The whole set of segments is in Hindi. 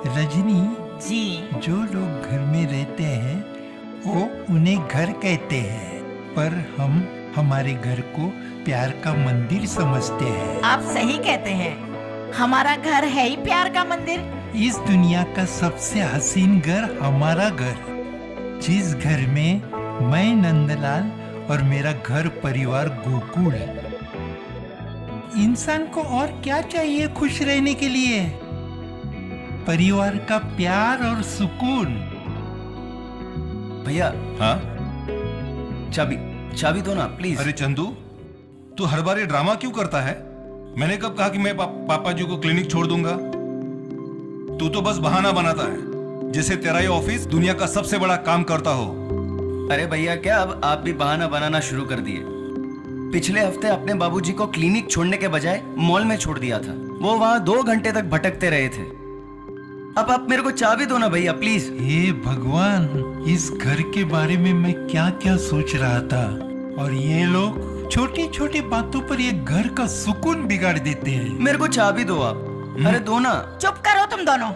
रजनी जी। जो लोग घर में रहते हैं वो उन्हें घर कहते हैं, पर हम हमारे घर को प्यार का मंदिर समझते हैं। आप सही कहते हैं, हमारा घर है ही प्यार का मंदिर। इस दुनिया का सबसे हसीन घर हमारा घर, जिस घर में मैं नंदलाल और मेरा घर परिवार गोकुल। इंसान को और क्या चाहिए खुश रहने के लिए? परिवार का प्यार और सुकून। भैया, हाँ? चाबी दो ना प्लीज। अरे चंदू, तू हर बार ये ड्रामा क्यों करता है? मैंने कब कहा कि मैं पापा जी को क्लिनिक छोड़ दूंगा? तू तो बस बहाना बनाता है, जैसे तेरा ये ऑफिस दुनिया का सबसे बड़ा काम करता हो। अरे भैया, क्या अब आप भी बहाना बनाना शुरू कर दिए? पिछले हफ्ते अपने बाबूजी को क्लिनिक छोड़ने के बजाय मॉल में छोड़ दिया था। वो वहां 2 घंटे तक भटकते रहे थे। अब आप मेरे को चाबी दो ना भैया प्लीज। हे भगवान, इस घर के बारे में मैं क्या क्या सोच रहा था, और ये लोग छोटी छोटी बातों पर ये घर का सुकून बिगाड़ देते हैं। मेरे को चाबी दो आप। अरे दो ना। चुप करो तुम दोनों।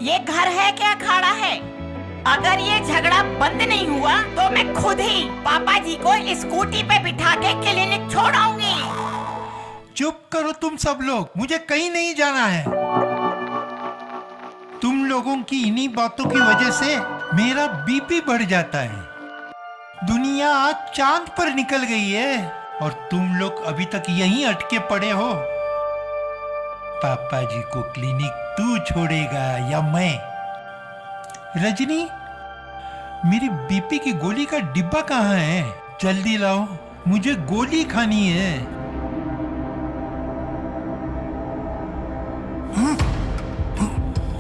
ये घर है क्या अखाड़ा है? अगर ये झगड़ा बंद नहीं हुआ तो मैं खुद ही पापा जी को स्कूटी पे बिठा के क्लिनिक छोड़ आऊंगी। चुप करो तुम सब लोग, मुझे कहीं नहीं जाना है। तुम लोगों की इन्हीं बातों की वजह से मेरा बीपी बढ़ जाता है। दुनिया आज चांद पर निकल गई है और तुम लोग अभी तक यहीं अटके पड़े हो। पापा जी को क्लिनिक तू छोड़ेगा या मैं? रजनी, मेरी बीपी की गोली का डिब्बा कहाँ है? जल्दी लाओ, मुझे गोली खानी है।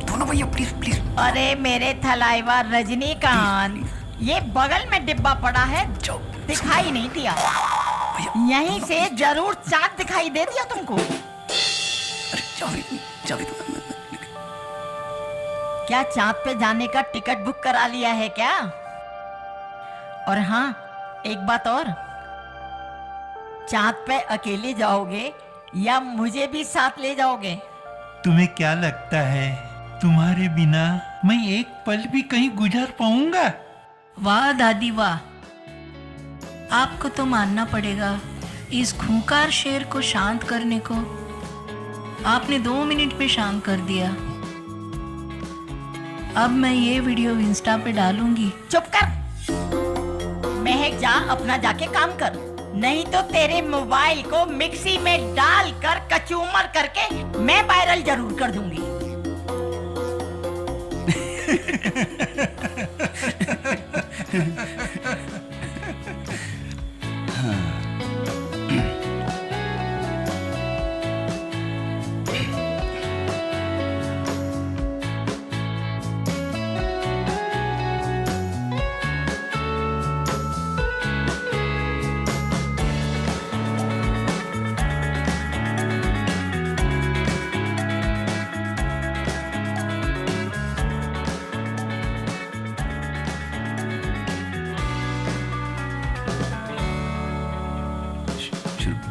दोनों भैया प्लीज प्लीज। अरे मेरे थलाइवा रजनीकांत, ये बगल में डिब्बा पड़ा है, दिखाई नहीं दिया? यहीं से जरूर चांद दिखाई दे दिया तुमको। अरे चाबी दो। क्या चांद पे जाने का टिकट बुक करा लिया है क्या? और हाँ, एक बात और, चांद पे अकेले जाओगे या मुझे भी साथ ले जाओगे? तुम्हें क्या लगता है तुम्हारे बिना मैं एक पल भी कहीं गुजार पाऊंगा? वाह दादी वाह, आपको तो मानना पड़ेगा, इस खूंखार शेर को शांत करने को आपने 2 मिनट में शांत कर दिया। अब मैं ये वीडियो इंस्टा पे डालूंगी। चुप कर, महक जा, अपना जाके काम कर, नहीं तो तेरे मोबाइल को मिक्सी में डालकर कचूमर करके मैं वायरल जरूर कर दूंगी।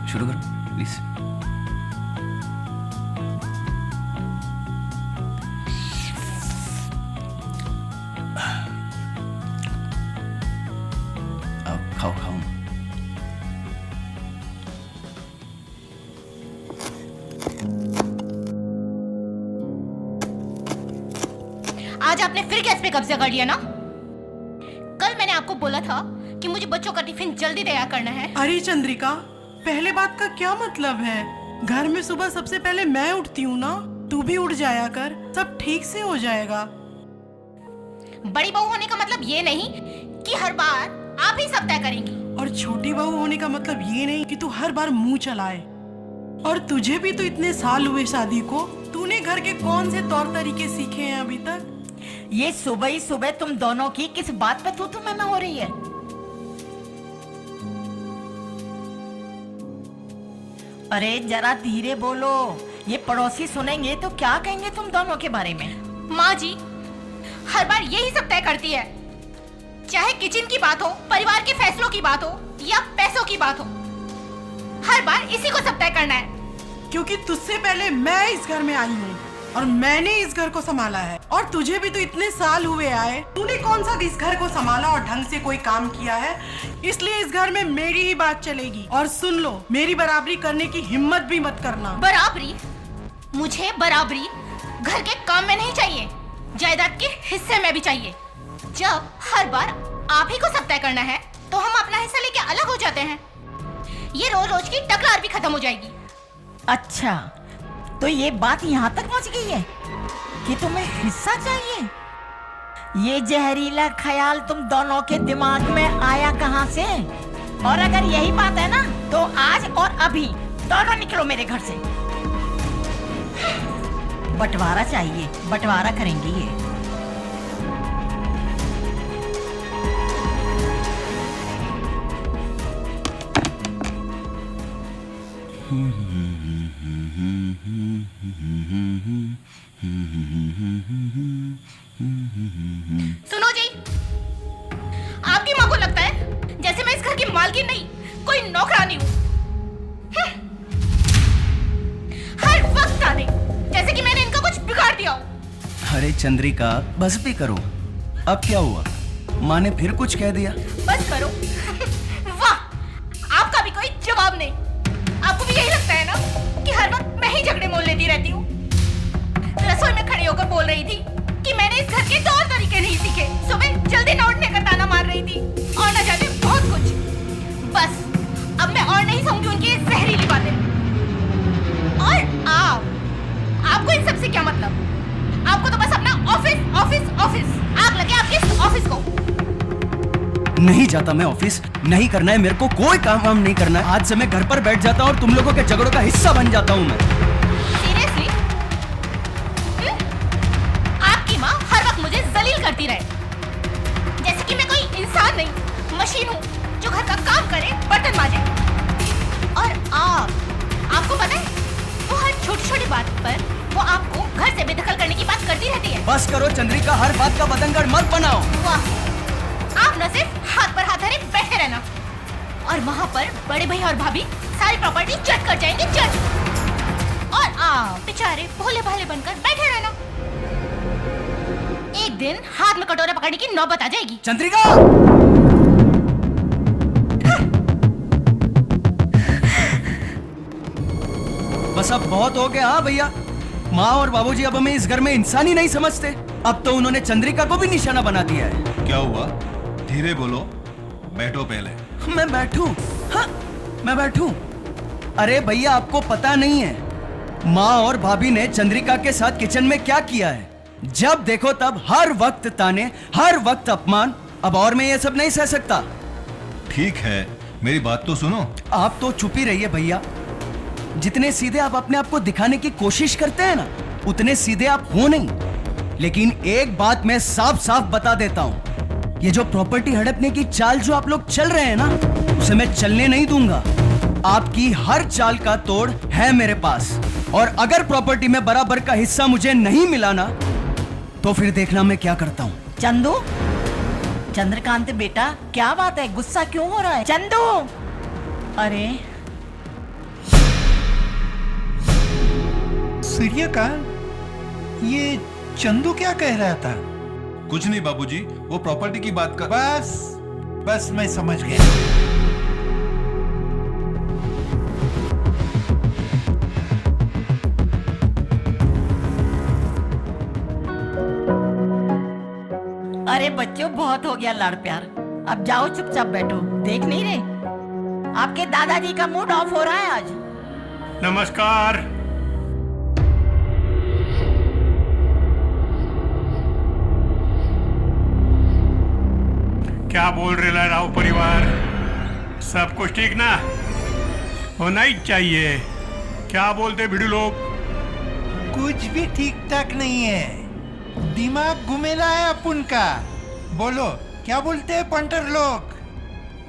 शुरू करो प्लीज। खाओ। आज आपने फिर गैस पे कब्जा कर लिया ना? कल मैंने आपको बोला था कि मुझे बच्चों का टिफिन जल्दी तैयार करना है। अरे चंद्रिका, पहले बात का क्या मतलब है? घर में सुबह सबसे पहले मैं उठती हूँ ना, तू भी उठ जाया कर, सब ठीक से हो जाएगा। बड़ी बहू होने का मतलब ये नहीं कि हर बार आप ही सब तय करेंगी। और छोटी बहू होने का मतलब ये नहीं कि तू हर बार मुंह चलाए। और तुझे भी तो इतने साल हुए शादी को, तूने घर के कौन से तौर तरीके सीखे हैं अभी तक? ये सुबह ही सुबह तुम दोनों की किस बात पे तू मैं हो रही है? अरे जरा धीरे बोलो, ये पड़ोसी सुनेंगे तो क्या कहेंगे तुम दोनों के बारे में? माँ जी हर बार यही सब तय करती है, चाहे किचन की बात हो, परिवार के फैसलों की बात हो या पैसों की बात हो, हर बार इसी को सब तय करना है। क्योंकि तुझसे पहले मैं इस घर में आई हूँ। और मैंने इस घर को संभाला है। और तुझे भी तो इतने साल हुए आए, तूने कौन सा इस घर को संभाला और ढंग से कोई काम किया है? इसलिए इस घर में मेरी ही बात चलेगी। और सुन लो, मेरी बराबरी करने की हिम्मत भी मत करना। बराबरी? मुझे बराबरी घर के काम में नहीं चाहिए, जायदाद के हिस्से में भी चाहिए। जब हर बार आप ही को सब तय करना है तो हम अपना हिस्सा लेके अलग हो जाते हैं। ये रोज रोज की तकरार भी खत्म हो जाएगी। अच्छा, तो ये बात यहाँ तक पहुँच गई है कि तुम्हें हिस्सा चाहिए? ये जहरीला ख्याल तुम दोनों के दिमाग में आया कहाँ से? और अगर यही बात है ना, तो आज और अभी दोनों निकलो मेरे घर से। बंटवारा चाहिए, बंटवारा करेंगी ये। सुनो जी, आपकी माँ को लगता है जैसे मैं इस घर की मालकिन नहीं, कोई नौकरानी हूँ। हर वक्त आने जैसे कि मैंने इनका कुछ बिगाड़ दिया हो। अरे चंद्रिका, बस भी करो। अब क्या हुआ? माँ ने फिर कुछ कह दिया? बस करो। वाह, आपका भी कोई जवाब नहीं। आपको भी यही लगता है ना कि हर वक्त मैं ही झगड़े मोल लेती रहती हूँ। रसोई में खड़ी होकर बोल रही थी कि मैंने इस घर के तौर तरीके नहीं सीखे। सुबह जल्दी न उठने का ताना मार रही थी और न जाने बहुत कुछ। बस अब मैं और नहीं सहूंगी उनकी ये जहरीली बातें। और आपको इन सब से क्या मतलब? आपको तो बस अपना ऑफिस ऑफिस ऑफिस। आग लगे आपके इस ऑफिस को। नहीं जाता मैं ऑफिस, नहीं करना है मेरे को, कोई काम वाम नहीं करना है। आज से मैं घर पर बैठ जाता हूँ और तुम लोगों के झगड़ों का हिस्सा बन जाता हूँ मैं। सीरियसली? आपकी माँ हर वक्त मुझे जलील करती रहे, जैसे कि मैं कोई इंसान नहीं, मशीन हूँ जो घर का काम करे, बर्तन मांजे। और आपको पता है, वो हर छोटी छोटी बात पर वो आपको घर से बेदखल करने की बात करती रहती है। बस करो चंद्रिका, हर बात का बतंगड़ मत बनाओ। वाह, आप न सिर्फ हाथ पर हाथ धरे बैठे रहना, और वहाँ पर बड़े भाई और भाभी सारी प्रॉपर्टी जट कर जाएंगे, जट। और आप बेचारे भोले भाले बनकर बैठे रहना। एक दिन हाथ में कटोरा पकड़ने की नौबत आ जाएगी। चंद्रिका! बस अब बहुत हो गया। हाँ भैया, माँ और बाबूजी अब हमें इस घर में इंसान ही नहीं समझते। अब तो उन्होंने चंद्रिका को भी निशाना बना दिया है। क्या हुआ? धीरे बोलो, बैठो पहले। मैं बैठूं? हाँ, मैं बैठूं? अरे भैया, आपको पता नहीं है माँ और भाभी ने चंद्रिका के साथ किचन में क्या किया है। जब देखो तब हर वक्त ताने, हर वक्त अपमान। अब और मैं ये सब नहीं सह सकता। ठीक है, मेरी बात तो सुनो। आप तो चुप ही रहिए भैया। जितने सीधे आप अपने आप को दिखाने की कोशिश करते हैं ना, उतने सीधे आप हो नहीं। लेकिन एक बात मैं साफ साफ बता देता हूं, ये जो प्रॉपर्टी हड़पने की चाल जो आप लोग चल रहे हैं ना, उसे मैं चलने नहीं दूंगा। आपकी हर चाल का तोड़ है मेरे पास, और अगर प्रॉपर्टी में बराबर का हिस्सा मुझे नहीं मिला ना, तो फिर देखना मैं क्या करता हूं। चंदू, चंद्रकांत बेटा, क्या बात है? गुस्सा क्यों हो रहा है? चंदू! अरे सूर्यकांत, ये चंदू क्या कह रहा था? कुछ नहीं बाबूजी, वो प्रॉपर्टी की बात कर। बस मैं समझ गया। अरे बच्चों, बहुत हो गया लाड़ प्यार। अब जाओ, चुपचाप बैठो। देख नहीं रहे आपके दादाजी का मूड ऑफ हो रहा है आज। नमस्कार। क्या बोल रहे राव परिवार? सब कुछ ठीक ना? होना ही चाहिए। क्या बोलते भिड़ू लोग? कुछ भी ठीक ठाक नहीं है, दिमाग घुमेला है अपन का। बोलो, क्या बोलते हैं पंटर लोग?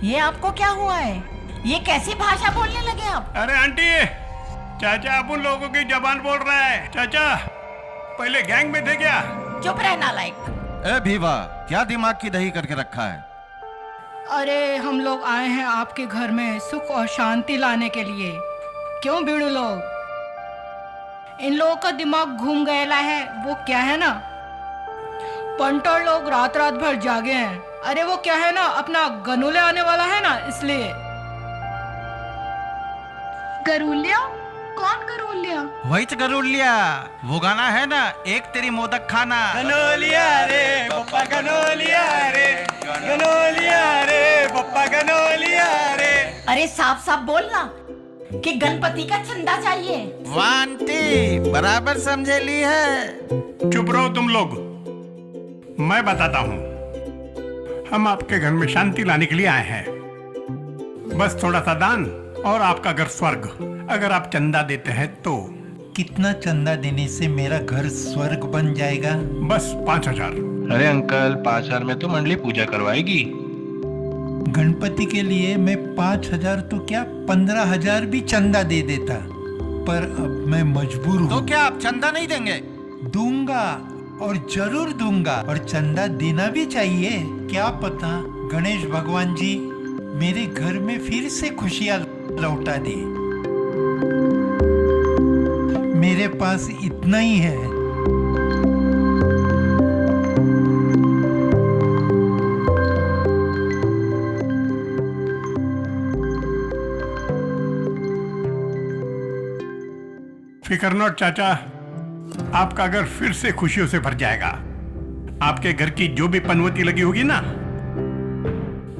ये आपको क्या हुआ है? ये कैसी भाषा बोलने लगे आप? अरे आंटी, चाचा अपन लोगों की जबान बोल रहा है। चाचा पहले गैंग में थे क्या? चुप रहना लायक। ए भीवा, क्या दिमाग की दही करके रखा है? अरे हम लोग आए हैं आपके घर में सुख और शांति लाने के लिए। क्यों बीड़ू लोग? इन लोगों का दिमाग घूम गया है। वो क्या है ना, पंटर लोग रात रात भर जागे हैं। अरे वो क्या है ना, अपना गनोले आने वाला है ना, इसलिए। गरुलिया? कौन गरुलिया? वही तो गरुलिया, वो गाना है ना, एक तेरी मोदक खाना। गनोलिया रे पप्पा गनोलिया रे, गनोलिया रे पप्पा गनोलिया रे। अरे साफ साफ बोलना कि गणपति का चंदा चाहिए। वांटी बराबर समझे ली है। चुप रहो तुम लोग, मैं बताता हूँ। हम आपके घर में शांति लाने के लिए आए हैं। बस थोड़ा सा दान और आपका घर स्वर्ग। अगर आप चंदा देते हैं तो। कितना चंदा देने से मेरा घर स्वर्ग बन जाएगा? बस 5,000। अरे अंकल, 5,000 में तो मंडली पूजा करवाएगी। गणपति के लिए मैं 5,000 तो क्या 15,000 भी चंदा दे देता, पर अब मैं मजबूर तो हूँ। क्या आप चंदा नहीं देंगे? दूंगा, और जरूर दूंगा, और चंदा देना भी चाहिए। क्या पता गणेश भगवान जी मेरे घर में फिर से खुशियाँ लौटा दे। मेरे पास इतना ही है। फिकर नॉट चाचा, आपका घर फिर से खुशियों से भर जाएगा। आपके घर की जो भी पनवती लगी होगी ना,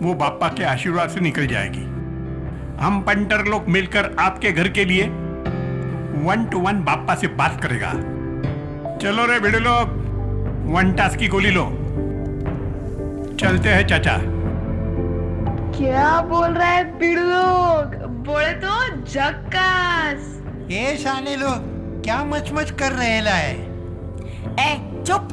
वो बापा के आशीर्वाद से निकल जाएगी। हम पंटर लोग मिलकर आपके घर के लिए 1 to 1 बापा से बात करेगा। चलो रे भिड़े लोग, 1 टास की गोली लो। चलते हैं चाचा। क्या बोल रहा है बिड़लोग? बोले तो जक्कास। ये शाने लोग क्या मचमच कर रहे है? ए चुप।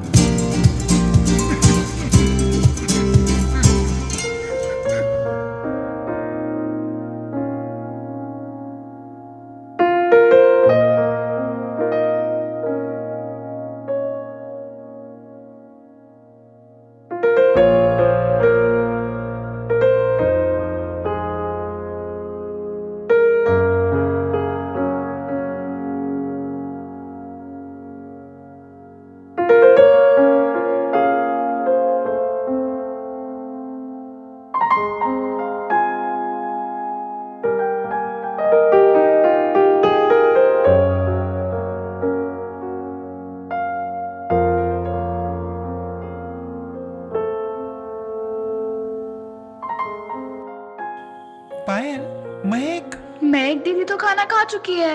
पायल, महक, महक दीदी तो खाना खा चुकी है।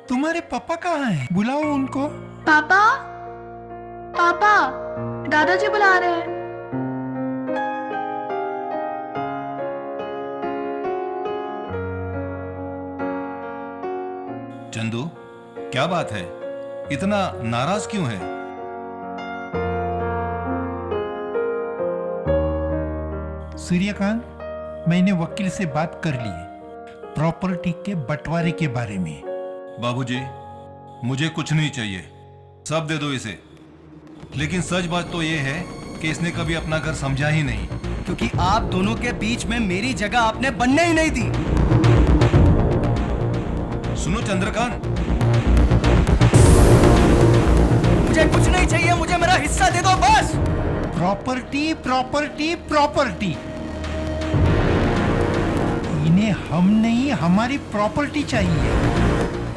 तुम्हारे पापा कहाँ हैं? बुलाओ उनको। पापा, पापा, दादाजी बुला रहे हैं। चंदू, क्या बात है? इतना नाराज क्यों है? सूर्यकांत, मैंने वकील से बात कर ली है प्रॉपर्टी के बंटवारे के बारे में। बाबूजी, मुझे कुछ नहीं चाहिए, सब दे दो इसे। लेकिन सच बात तो ये है कि इसने कभी अपना घर समझा ही नहीं। क्योंकि आप दोनों के बीच में मेरी जगह आपने बनने ही नहीं दी। सुनो चंद्रकांत, मुझे कुछ नहीं चाहिए, मुझे मेरा हिस्सा दे दो बस। प्रॉपर्टी प्रॉपर्टी प्रॉपर्टी, इन्हें हम नहीं, हमारी प्रॉपर्टी चाहिए,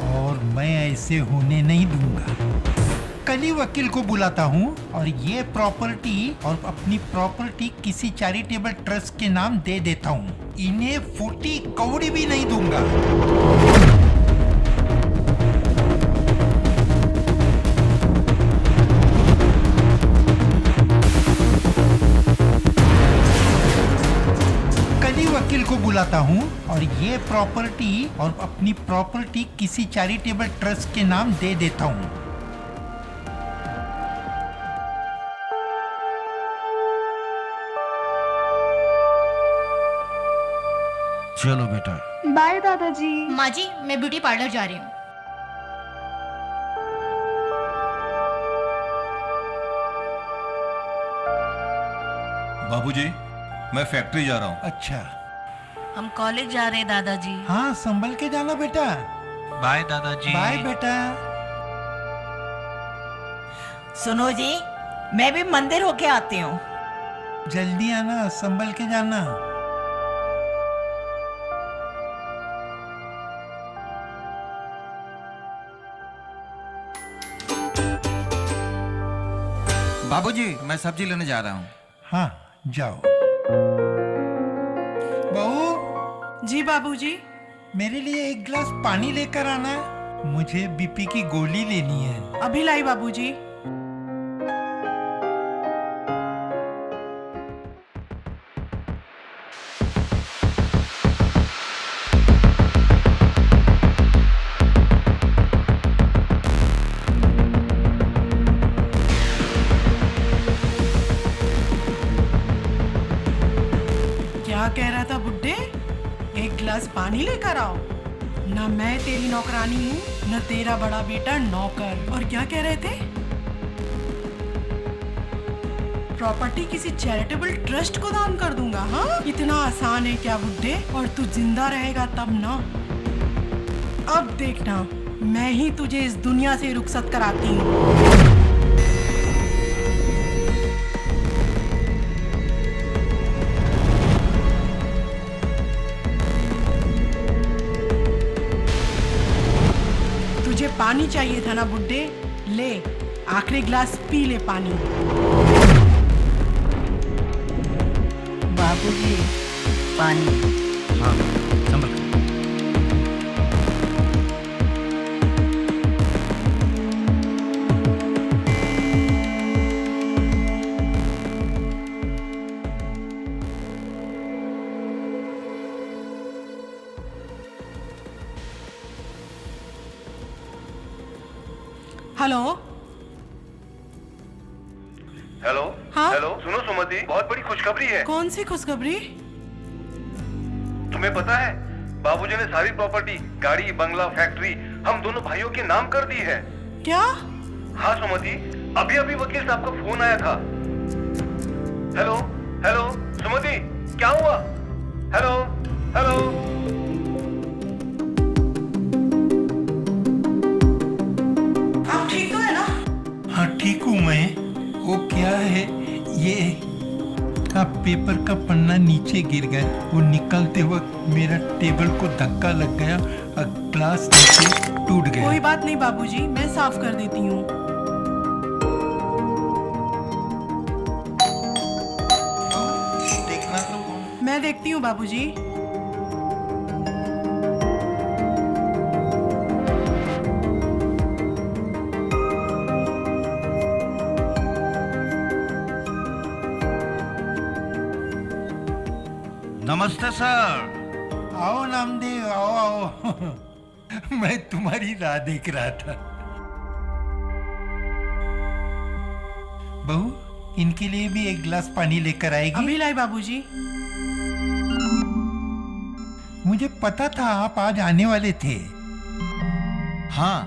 और मैं ऐसे होने नहीं दूंगा। कल ही वकील को बुलाता हूँ और ये प्रॉपर्टी और अपनी प्रॉपर्टी किसी चैरिटेबल ट्रस्ट के नाम दे देता हूँ। इन्हें फूटी कौड़ी भी नहीं दूंगा। वकील को बुलाता हूँ और ये प्रॉपर्टी और अपनी प्रॉपर्टी किसी चैरिटेबल ट्रस्ट के नाम दे देता हूँ। चलो बेटा। बाय दादाजी। माँ जी, मैं ब्यूटी पार्लर जा रही हूँ। बाबूजी, मैं फैक्ट्री जा रहा हूँ। अच्छा, हम कॉलेज जा रहे हैं दादाजी। हाँ संभल के जाना बेटा। बाय दादाजी। बाय बेटा। सुनो जी, मैं भी मंदिर होके आती हूँ। जल्दी आना, संभल के जाना। बाबूजी, मैं सब्जी लेने जा रहा हूँ। हाँ, जाओ। बहू, जी बाबूजी। मेरे लिए एक गिलास पानी लेकर आना है। मुझे बीपी की गोली लेनी है। अभी लाई बाबूजी। क्या कह रहा था बुड्ढे? एक गिलास पानी लेकर आओ। ना मैं तेरी नौकरानी हूँ, न तेरा बड़ा बेटा नौकर। और क्या कह रहे थे? प्रॉपर्टी किसी चैरिटेबल ट्रस्ट को दान कर दूंगा। हाँ, इतना आसान है क्या बुड्ढे? और तू जिंदा रहेगा तब ना। अब देखना, मैं ही तुझे इस दुनिया से रुखसत कराती हूँ। तुझे पानी चाहिए था ना बुड्ढे? ले, आखिरी गिलास पी ले पानी। बाबूजी, पानी। हाँ, संभल कर। हेलो। हेलो। हाँ? हेलो, सुनो सुमति, बहुत बड़ी खुशखबरी है। कौन सी खुशखबरी? तुम्हें पता है, बाबूजी ने सारी प्रॉपर्टी, गाड़ी, बंगला, फैक्ट्री हम दोनों भाइयों के नाम कर दी है। क्या? हाँ सुमति, अभी अभी वकील साहब का फोन आया था। हेलो। हेलो सुमति, क्या हुआ? हेलो। हेलो। आप ठीक तो है ना? हाँ, ठीक हूँ मैं। वो क्या है, ये का पेपर का पन्ना नीचे गिर गया। वो निकलते वक्त मेरा टेबल को धक्का लग गया और ग्लास नीचे टूट गया। कोई बात नहीं बाबूजी, मैं साफ कर देती हूँ। देखना तो। मैं देखती हूँ बाबूजी। नमस्ते सर। आओ नामदेव, आओ आओ। मैं तुम्हारी राह देख रहा था। बहू, इनके लिए भी एक गिलास पानी लेकर आएगी? अभी लाई बाबूजी। मुझे पता था आप आज आने वाले थे। हाँ,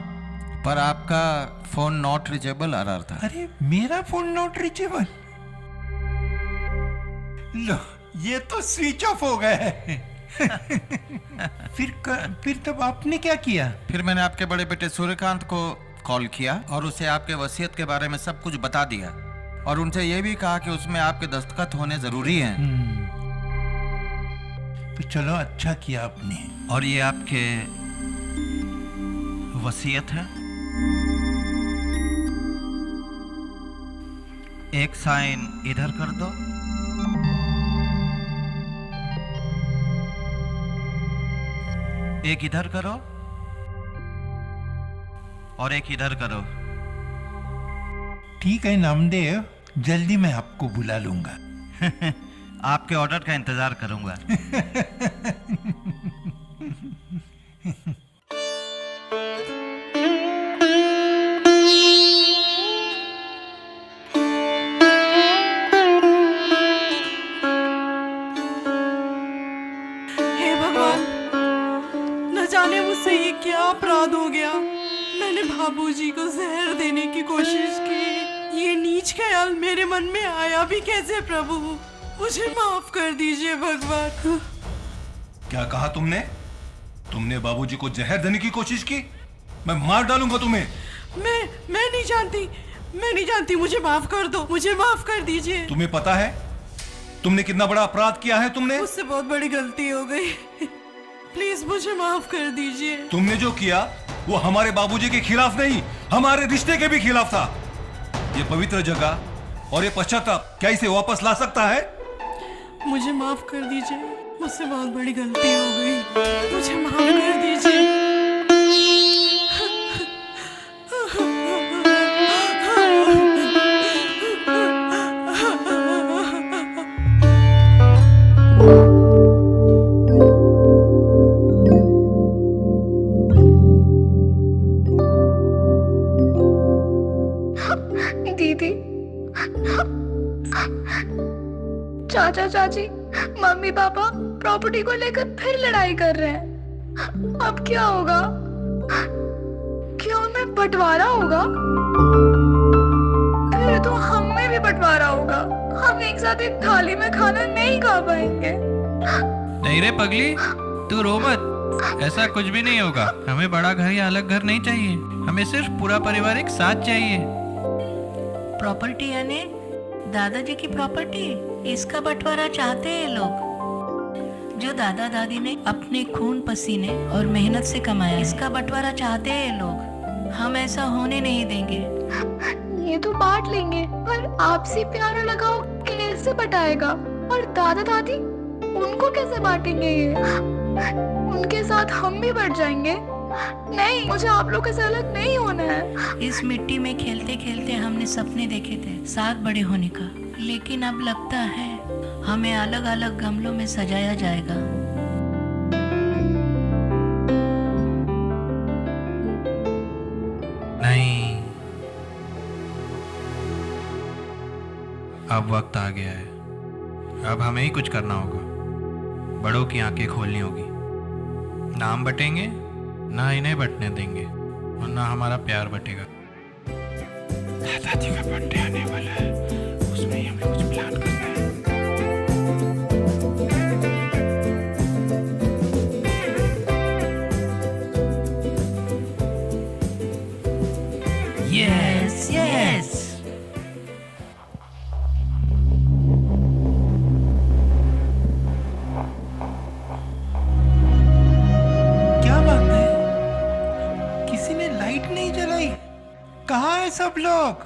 पर आपका फोन नॉट रीचेबल आ रहा था। अरे, मेरा फोन नॉट रीचेबल? लो, ये तो स्विच ऑफ हो गया है। फिर तब आपने क्या किया? फिर मैंने आपके बड़े बेटे सूर्यकांत को कॉल किया और उसे आपके वसीयत के बारे में सब कुछ बता दिया और उनसे यह भी कहा कि उसमें आपके दस्तखत होने जरूरी हैं। तो चलो, अच्छा किया आपने। और ये आपके वसीयत है। एक साइन इधर कर दो, एक इधर करो और एक इधर करो। ठीक है नामदेव, जल्दी मैं आपको बुला लूंगा। आपके ऑर्डर का इंतजार करूंगा। हे भगवान, न जाने मुझसे ये क्या अपराध हो गया। मैंने बाबूजी को जहर देने की कोशिश की। ये नीच ख्याल मेरे मन में आया भी कैसे प्रभु? मुझे माफ कर दीजिए भगवान। क्या कहा तुमने? तुमने बाबूजी को जहर देने की कोशिश की? मैं मार डालूंगा तुम्हें। मैं नहीं जानती। मैं नहीं जानती, मुझे माफ कर दो, मुझे माफ कर दीजिए। तुम्हें पता है तुमने कितना बड़ा अपराध किया है? तुमने मुझसे बहुत बड़ी गलती हो गई, प्लीज मुझे माफ कर दीजिए। तुमने जो किया वो हमारे बाबूजी के खिलाफ नहीं, हमारे रिश्ते के भी खिलाफ था। ये पवित्र जगह और ये पश्चाताप क्या इसे वापस ला सकता है? मुझे माफ कर दीजिए, मुझसे बहुत बड़ी गलती हो गई, मुझे माफ कर दीजिए। दीदी, चाचा चाची, मम्मी पापा प्रॉपर्टी को लेकर फिर लड़ाई कर रहे हैं। अब क्या होगा? क्या उनमें बंटवारा होगा? फिर तो हम में भी बंटवारा होगा। हम एक साथ एक थाली में खाना नहीं खा पाएंगे। नहीं रे पगली, तू रो मत, ऐसा कुछ भी नहीं होगा। हमें बड़ा घर या अलग घर नहीं चाहिए, हमें सिर्फ पूरा परिवार एक साथ चाहिए। प्रॉपर्टी यानी दादाजी की प्रॉपर्टी, इसका बंटवारा चाहते हैं लोग। जो दादा दादी ने अपने खून पसीने और मेहनत से कमाया, इसका बंटवारा चाहते हैं लोग। हम ऐसा होने नहीं देंगे। ये तो बांट लेंगे, पर आपसी प्यार और लगाव कैसे बटाएगा? और दादा दादी, उनको कैसे बांटेंगे? ये उनके साथ हम भी बढ़ जाएंगे। नहीं, मुझे आप लोगों से अलग नहीं होना है। इस मिट्टी में खेलते खेलते हमने सपने देखे थे साथ बड़े होने का, लेकिन अब लगता है हमें अलग अलग गमलों में सजाया जाएगा। नहीं, अब वक्त आ गया है। अब हमें ही कुछ करना होगा। बड़ों की आंखें खोलनी होगी। ना हम बटेंगे, ना इन्हें बटने देंगे, और ना हमारा प्यार बटेगा। दादाजी का बर्थडे आने वाला है, उसमें ही हमें कुछ प्लान करना है। Yes yes. क्या बात है? किसी ने लाइट नहीं जलाई? कहाँ है सब लोग?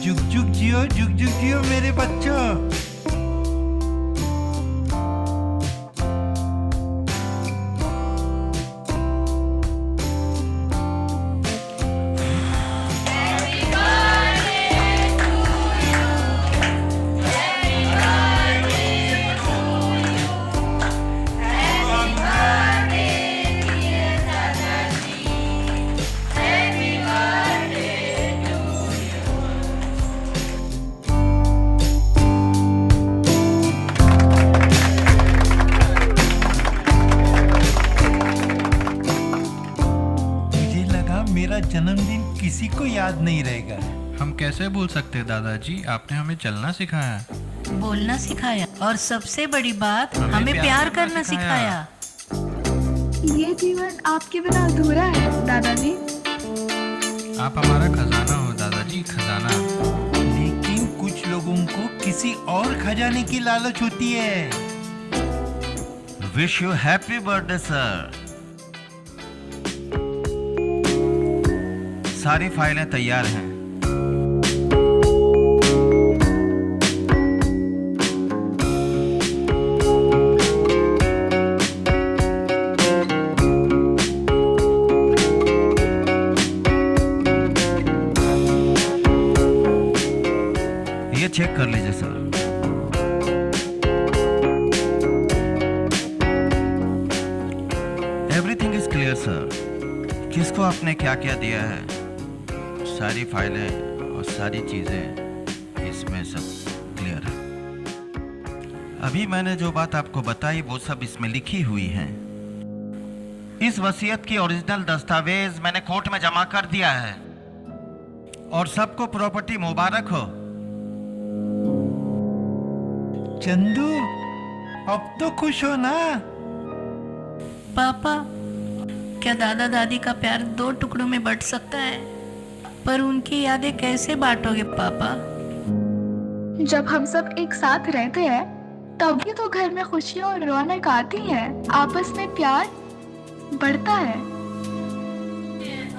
जुग जुग जियो, जुग जुग जियो मेरे बच्चों। मेरा जन्मदिन किसी को याद नहीं रहेगा। हम कैसे भूल सकते दादाजी, आपने हमें चलना सिखाया, बोलना सिखाया, और सबसे बड़ी बात हमें प्यार करना सिखाया। ये जीवन आपके बिना अधूरा है दादाजी। आप हमारा खजाना हो दादाजी, खजाना। लेकिन कुछ लोगों को किसी और खजाने की लालच होती है। Wish you happy birthday sir. सारी फाइलें तैयार हैं। ये चेक कर लीजिए sir. Everything is clear sir. किसको आपने क्या क्या दिया है, सारी फाइलें और सारी चीजें इसमें सब क्लियर है। अभी मैंने जो बात आपको बताई वो सब इसमें लिखी हुई हैं। इस वसीयत की ओरिजिनल दस्तावेज मैंने कोर्ट में जमा कर दिया है और सबको प्रॉपर्टी मुबारक हो। चंदू, अब तो खुश हो ना? पापा, क्या दादा दादी का प्यार 2 टुकड़ों में बंट सकता है? पर उनकी यादें कैसे बांटोगे पापा? जब हम सब एक साथ रहते हैं तभी तो घर में खुशियाँ और रौनक आती है, आपस में प्यार बढ़ता है।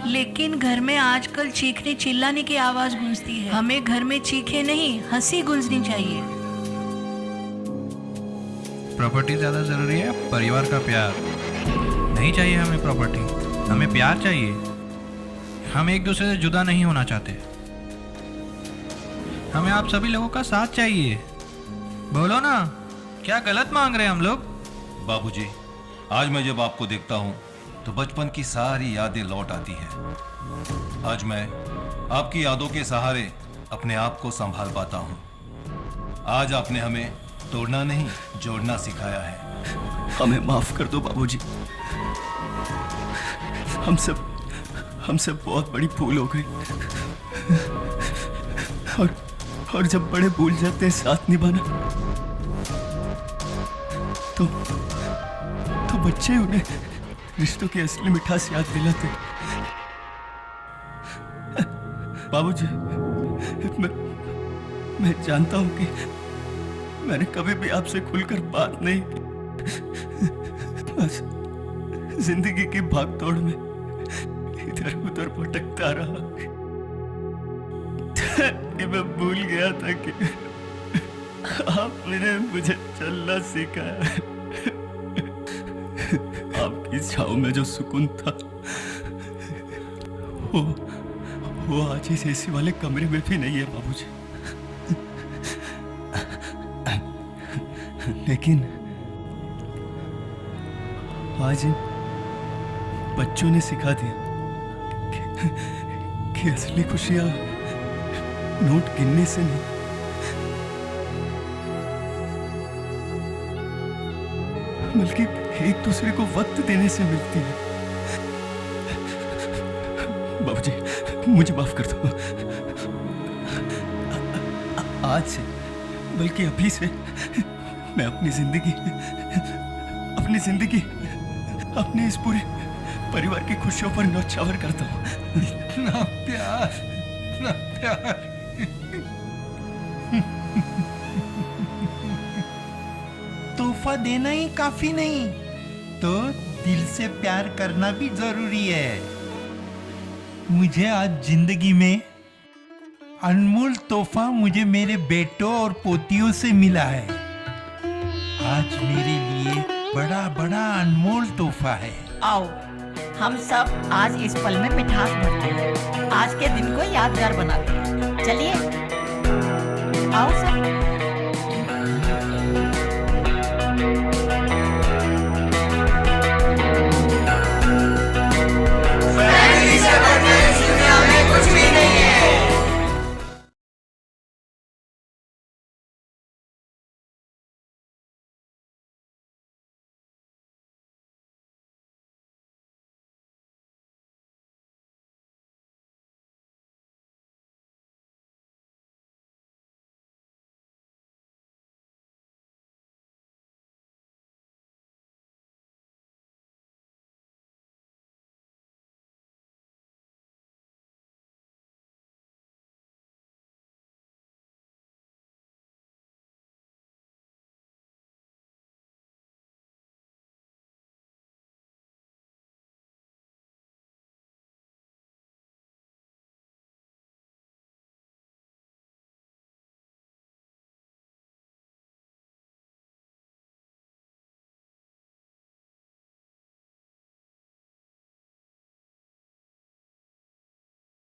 लेकिन घर में आजकल चीखने चिल्लाने की आवाज गूंजती है। हमें घर में चीखे नहीं, हंसी गूंजनी चाहिए। प्रॉपर्टी ज्यादा जरूरी है, परिवार का प्यार नहीं चाहिए। हमें प्रॉपर्टी, हमें प्यार चाहिए। हम एक दूसरे से जुदा नहीं होना चाहते। हमें आप सभी लोगों का साथ चाहिए। बोलो ना, क्या गलत मांग रहे हैं हम लोग? बाबूजी, आज मैं जब आपको देखता हूं तो बचपन की सारी यादें लौट आती हैं। आज मैं आपकी यादों के सहारे अपने आप को संभाल पाता हूं। आज आपने हमें तोड़ना नहीं, जोड़ना सिखाया है। हमें माफ कर दो बाबूजी। हमसे बहुत बड़ी भूल हो गई। और जब बड़े भूल जाते हैं साथ निभाना, तो बच्चे उन्हें रिश्तों की असली मिठास याद दिलाते। बाबूजी, मैं जानता हूं कि मैंने कभी भी आपसे खुलकर बात नहीं की। बस जिंदगी की भागदौड़ में इधर उधर भटकता रहा कि मैं भूल गया था कि आपने मुझे चलना सिखाया। आपकी छाव में जो सुकून था वो आज इस एसी वाले कमरे में भी नहीं है बाबूजी। लेकिन आज इन बच्चों ने सिखा दिया कि असली खुशियां नोट गिनने से नहीं, बल्कि एक दूसरे को वक्त देने से मिलती है। बाबूजी, मुझे माफ कर दो। आज से, बल्कि अभी से, मैं अपनी जिंदगी अपने इस पूरे परिवार की खुशियों पर न्यौछावर करता हूँ। ना प्यार, ना प्यार। तोहफा देना ही काफी नहीं, तो दिल से प्यार करना भी जरूरी है। मुझे आज जिंदगी में अनमोल तोहफा मुझे मेरे बेटों और पोतियों से मिला है। आज मेरे लिए बड़ा बड़ा अनमोल तोहफा है। आओ, हम सब आज इस पल में मिठास भरते हैं, आज के दिन को यादगार बनाते हैं। चलिए, आओ सब।